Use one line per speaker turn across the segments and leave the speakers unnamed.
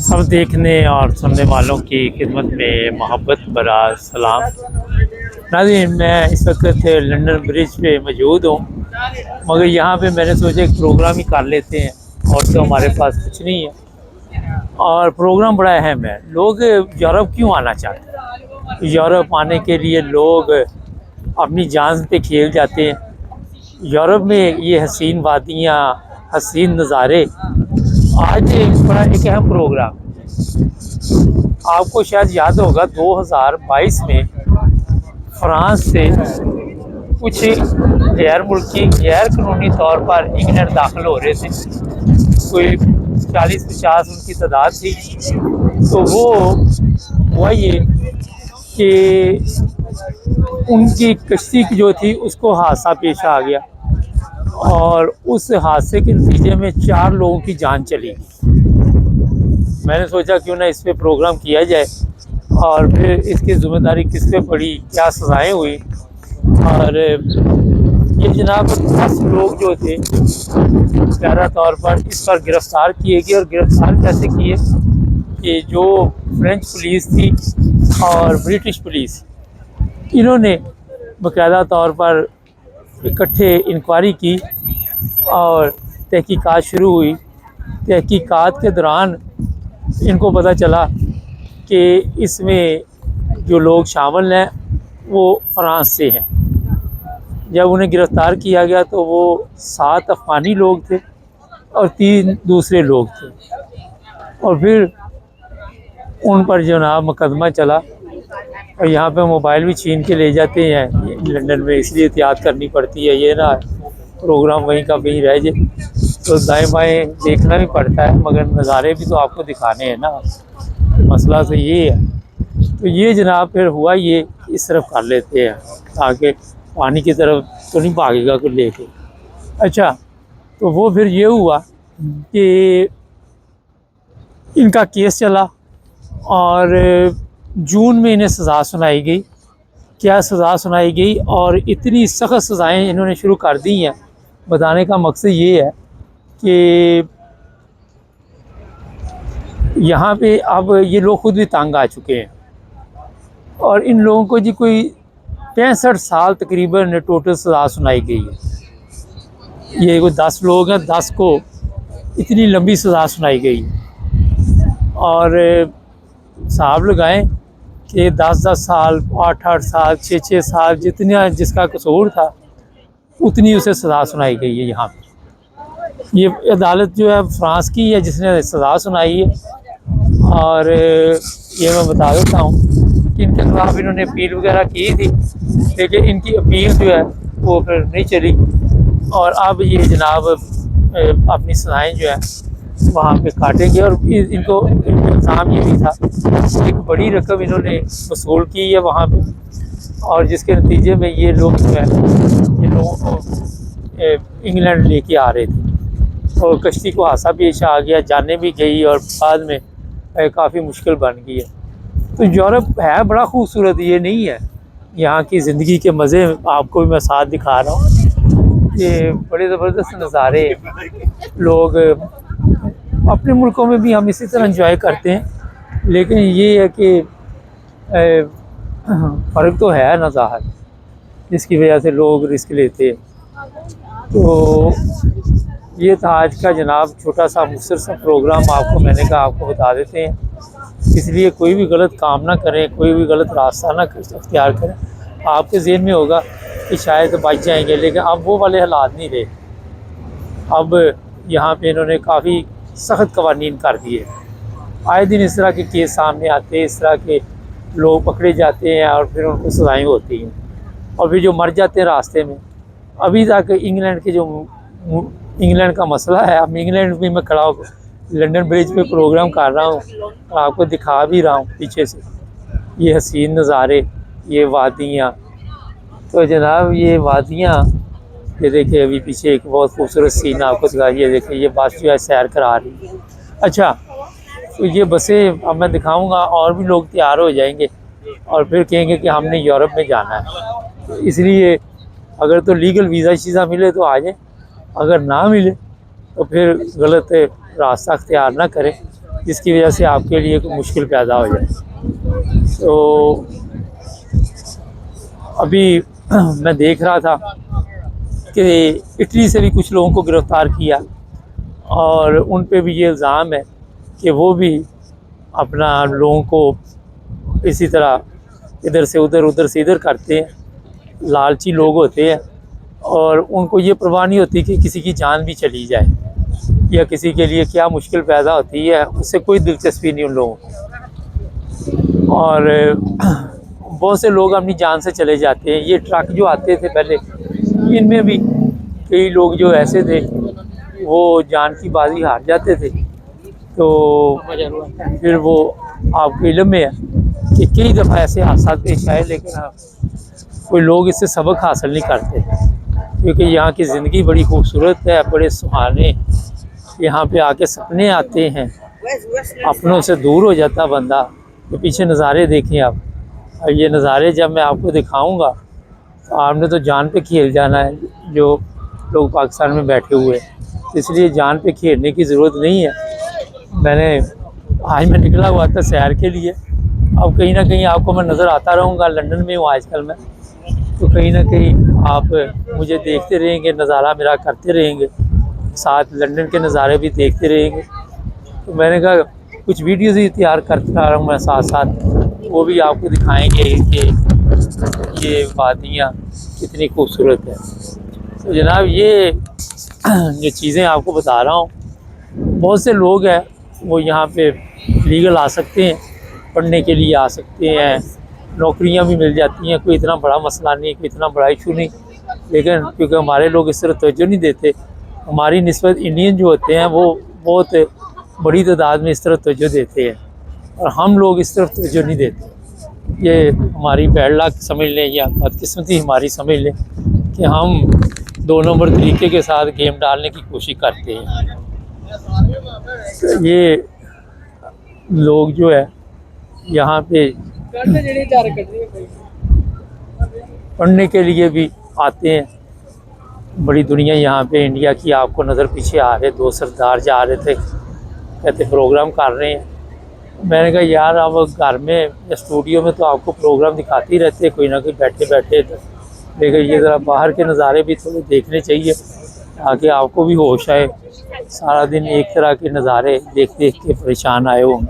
सब देखने और सुनने वालों की खिदमत में मोहब्बत भरा सलाम। नाज़रीन, मैं इस वक्त लंदन ब्रिज पे मौजूद हूँ, मगर यहाँ पे मैंने सोचा एक प्रोग्राम ही कर लेते हैं, और तो हमारे पास कुछ नहीं है। और प्रोग्राम बड़ा अहम है। लोग यूरोप क्यों आना चाहते हैं? यूरोप आने के लिए लोग अपनी जान पे खेल जाते हैं। यूरोप में ये हसीन वादियाँ, हसीन नज़ारे। आज बड़ा एक अहम प्रोग्राम, आपको शायद याद होगा 2022 में फ्रांस से कुछ गैर मुल्की गैर कानूनी तौर पर इंग्लैंड दाखिल हो रहे थे। कोई 40-50 उनकी तादाद थी। तो वो हुआ ये कि उनकी कश्ती जो थी उसको हादसा पेश आ गया, और उस हादसे के नतीजे में 4 लोगों की जान चली गई। मैंने सोचा क्यों ना इस पे प्रोग्राम किया जाए, और फिर इसकी ज़िम्मेदारी किस पे पड़ी, क्या सज़ाएं हुई। और ये जनाब 10 लोग जो थे ज़्यादा तौर पर इस पर गिरफ़्तार किए गए। और गिरफ़्तार कैसे किए कि जो फ्रेंच पुलिस थी और ब्रिटिश पुलिस, इन्होंने बाकायदा तौर पर इकट्ठे इंक्वायरी की और तहकीकात शुरू हुई। तहकीकात के दौरान इनको पता चला कि इसमें जो लोग शामिल हैं वो फ़्रांस से हैं। जब उन्हें गिरफ़्तार किया गया तो वो 7 अफ़गानी लोग थे और 3 दूसरे लोग थे। और फिर उन पर जनाब मुकदमा चला, और यहाँ पे मोबाइल भी छीन के ले जाते हैं लंदन में, इसलिए एहतियात करनी पड़ती है। ये ना प्रोग्राम वहीं का वहीं रह जाए, तो दाएं बाएं देखना भी पड़ता है, मगर नज़ारे भी तो आपको दिखाने हैं ना। मसला तो ये है। तो ये जनाब फिर हुआ ये, इस तरफ कर लेते हैं ताकि पानी की तरफ तो नहीं भागेगा कोई लेके। अच्छा, तो वो फिर ये हुआ कि इनका केस चला और जून में इन्हें सज़ा सुनाई गई। क्या सज़ा सुनाई गई, और इतनी सख्त सज़ाएँ इन्होंने शुरू कर दी हैं। बताने का मकसद ये है कि यहाँ पे अब ये लोग खुद भी तंग आ चुके हैं, और इन लोगों को जी कोई 65 साल तकरीबन टोटल सज़ा सुनाई गई है। ये कोई 10 लोग हैं, 10 को इतनी लंबी सज़ा सुनाई गई। और हिसाब लगाएं कि 10-10 साल, 8-8 साल, 6-6 साल, जितना जिसका कसूर था उतनी उसे सज़ा सुनाई गई है। यहाँ पर ये अदालत जो है फ्रांस की है जिसने सज़ा सुनाई है। और ये मैं बता देता हूँ कि इनके खिलाफ इन्होंने अपील वगैरह की थी, लेकिन इनकी अपील जो है वो फिर नहीं चली, और अब ये जनाब अपनी सज़ाएँ जो है वहाँ पे काटेंगे। और इनको इल्ज़ाम ये भी था, एक बड़ी रकम इन्होंने वसूल की है वहाँ पे, और जिसके नतीजे में ये लोग जो है ये लोगों को इंग्लैंड लेके आ रहे थे, और कश्ती को हादसा पेश आ गया, जाने भी गई, और बाद में काफ़ी मुश्किल बन गई है। तो यूरोप है बड़ा खूबसूरत, ये नहीं है। यहाँ की ज़िंदगी के मज़े आपको भी मैं साथ दिखा रहा हूँ। ये बड़े ज़बरदस्त नज़ारे, लोग अपने मुल्कों में भी हम इसी तरह एंजॉय करते हैं, लेकिन ये है कि फ़र्क तो है ना ज़ाहिर, जिसकी वजह से लोग रिस्क लेते हैं। तो ये था आज का जनाब छोटा सा मुख्तसर सा प्रोग्राम। आपको मैंने कहा आपको बता देते हैं, इसलिए कोई भी गलत काम ना करें, कोई भी गलत रास्ता ना अख्तियार करें। आपके ज़हन में होगा कि शायद बच जाएंगे, लेकिन अब वो वाले हालात नहीं रहे। अब यहाँ पे इन्होंने काफ़ी सख्त कवानीन कर दिए। आए दिन इस तरह के केस सामने आते हैं, इस तरह के लोग पकड़े जाते हैं और फिर उनको सज़ाएँ होती हैं, और फिर जो मर जाते हैं रास्ते में। अभी तक इंग्लैंड के जो इंग्लैंड का मसला है, अब इंग्लैंड में मैं खड़ा होकर लंदन ब्रिज पे प्रोग्राम कर रहा हूँ, और आपको दिखा भी रहा हूँ पीछे से ये हसीन नज़ारे, ये वादियाँ। तो जनाब ये वादियाँ, ये देखिए अभी पीछे एक बहुत खूबसूरत सीन आपको दिखा, ये देखिए ये बस जो है सैर करा रही है। अच्छा, तो ये बसें अब मैं दिखाऊंगा, और भी लोग तैयार हो जाएंगे और फिर कहेंगे कि हमने यूरोप में जाना है। तो इसलिए अगर तो लीगल वीज़ा शीज़ा मिले तो आ जाए, अगर ना मिले तो फिर गलत रास्ता अख्तियार ना करें। जिसकी वजह से आपके लिए कोई मुश्किल पैदा हो जाए। तो अभी मैं देख रहा था कि इटली से भी कुछ लोगों को गिरफ़्तार किया और उन पे भी ये इल्ज़ाम है कि वो भी अपना लोगों को इसी तरह इधर से उधर, उधर से इधर करते हैं। लालची लोग होते हैं और उनको ये परवाह नहीं होती कि किसी की जान भी चली जाए या किसी के लिए क्या मुश्किल पैदा होती है, उससे कोई दिलचस्पी नहीं उन लोगों को। और बहुत से लोग अपनी जान से चले जाते हैं। ये ट्रक जो आते थे पहले, इनमें भी कई लोग जो ऐसे थे वो जान की बाजी हार जाते थे। तो फिर वो आपको इल्म में है कि कई दफ़ा ऐसे हादसा पेश आए, लेकिन कोई लोग इससे सबक हासिल नहीं करते, क्योंकि यहाँ की ज़िंदगी बड़ी खूबसूरत है, बड़े सुहाने यहाँ पे आके सपने आते हैं, अपनों से दूर हो जाता बंदा। तो पीछे नज़ारे देखें आप, और ये नज़ारे जब मैं आपको दिखाऊंगा तो आपने तो जान पे खेल जाना है, जो लोग पाकिस्तान में बैठे हुए हैं। इसलिए जान पे खेलने की ज़रूरत नहीं है। आज मैं निकला हुआ था सैर के लिए, अब कहीं ना कहीं आपको मैं नज़र आता रहूँगा। लंदन में हूँ आजकल मैं, तो कहीं ना कहीं आप मुझे देखते रहेंगे, नज़ारा मेरा करते रहेंगे, साथ लंदन के नज़ारे भी देखते रहेंगे। तो मैंने कहा कुछ वीडियोज़ ही तैयार करता रहा हूँ मैं साथ साथ, वो भी आपको दिखाएंगे कि ये वादियाँ कितनी खूबसूरत है। तो जनाब ये जो चीज़ें आपको बता रहा हूँ, बहुत से लोग हैं वो यहाँ पे लीगल आ सकते हैं, पढ़ने के लिए आ सकते हैं, नौकरियाँ भी मिल जाती हैं, कोई इतना बड़ा मसला नहीं, कोई इतना बड़ा इशू नहीं। लेकिन क्योंकि हमारे लोग इस तरह तवज्जो नहीं देते, हमारी निस्बत इंडियन जो होते हैं वो बहुत बड़ी तादाद में इस तरफ तवज्जो देते हैं और हम लोग इस तरफ तवज्जो नहीं देते। ये हमारी बैड लक समझ लें या बदकिस्मती हमारी समझ लें कि हम 2 नंबर तरीके के साथ गेम डालने की कोशिश करते हैं। तो ये लोग जो है यहाँ पे पढ़ने के लिए भी आते हैं। बड़ी दुनिया यहाँ पे इंडिया की आपको नज़र पीछे आ रहे, 2 सरदार जा रहे थे, कहते प्रोग्राम कर रहे हैं। मैंने कहा यार अब घर में या स्टूडियो में तो आपको प्रोग्राम दिखाते ही रहते हैं कोई ना कोई बैठे बैठे, लेकिन ये ज़रा बाहर के नज़ारे भी थोड़े देखने चाहिए ताकि आपको भी होश आए। सारा दिन एक तरह के नज़ारे देख देख के परेशान आए हो।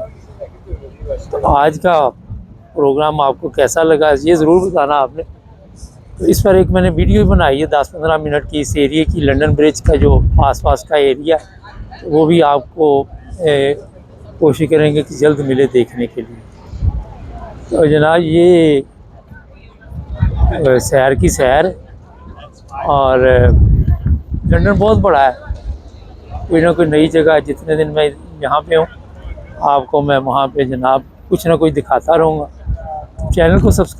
तो आज का प्रोग्राम आपको कैसा लगा ये ज़रूर बताना आपने। तो इस पर एक मैंने वीडियो बनाई है 10-15 मिनट की, इस एरिए की, लंदन ब्रिज का जो आस-पास का एरिया, तो वो भी आपको कोशिश करेंगे कि जल्द मिले देखने के लिए। तो जनाब ये शहर की सैर, और लंदन बहुत बड़ा है, कोई ना कोई नई जगह जितने दिन मैं यहाँ पे हूँ आपको मैं वहाँ पे जनाब कुछ ना कुछ दिखाता रहूँगा। चैनल को सब्सक्राइब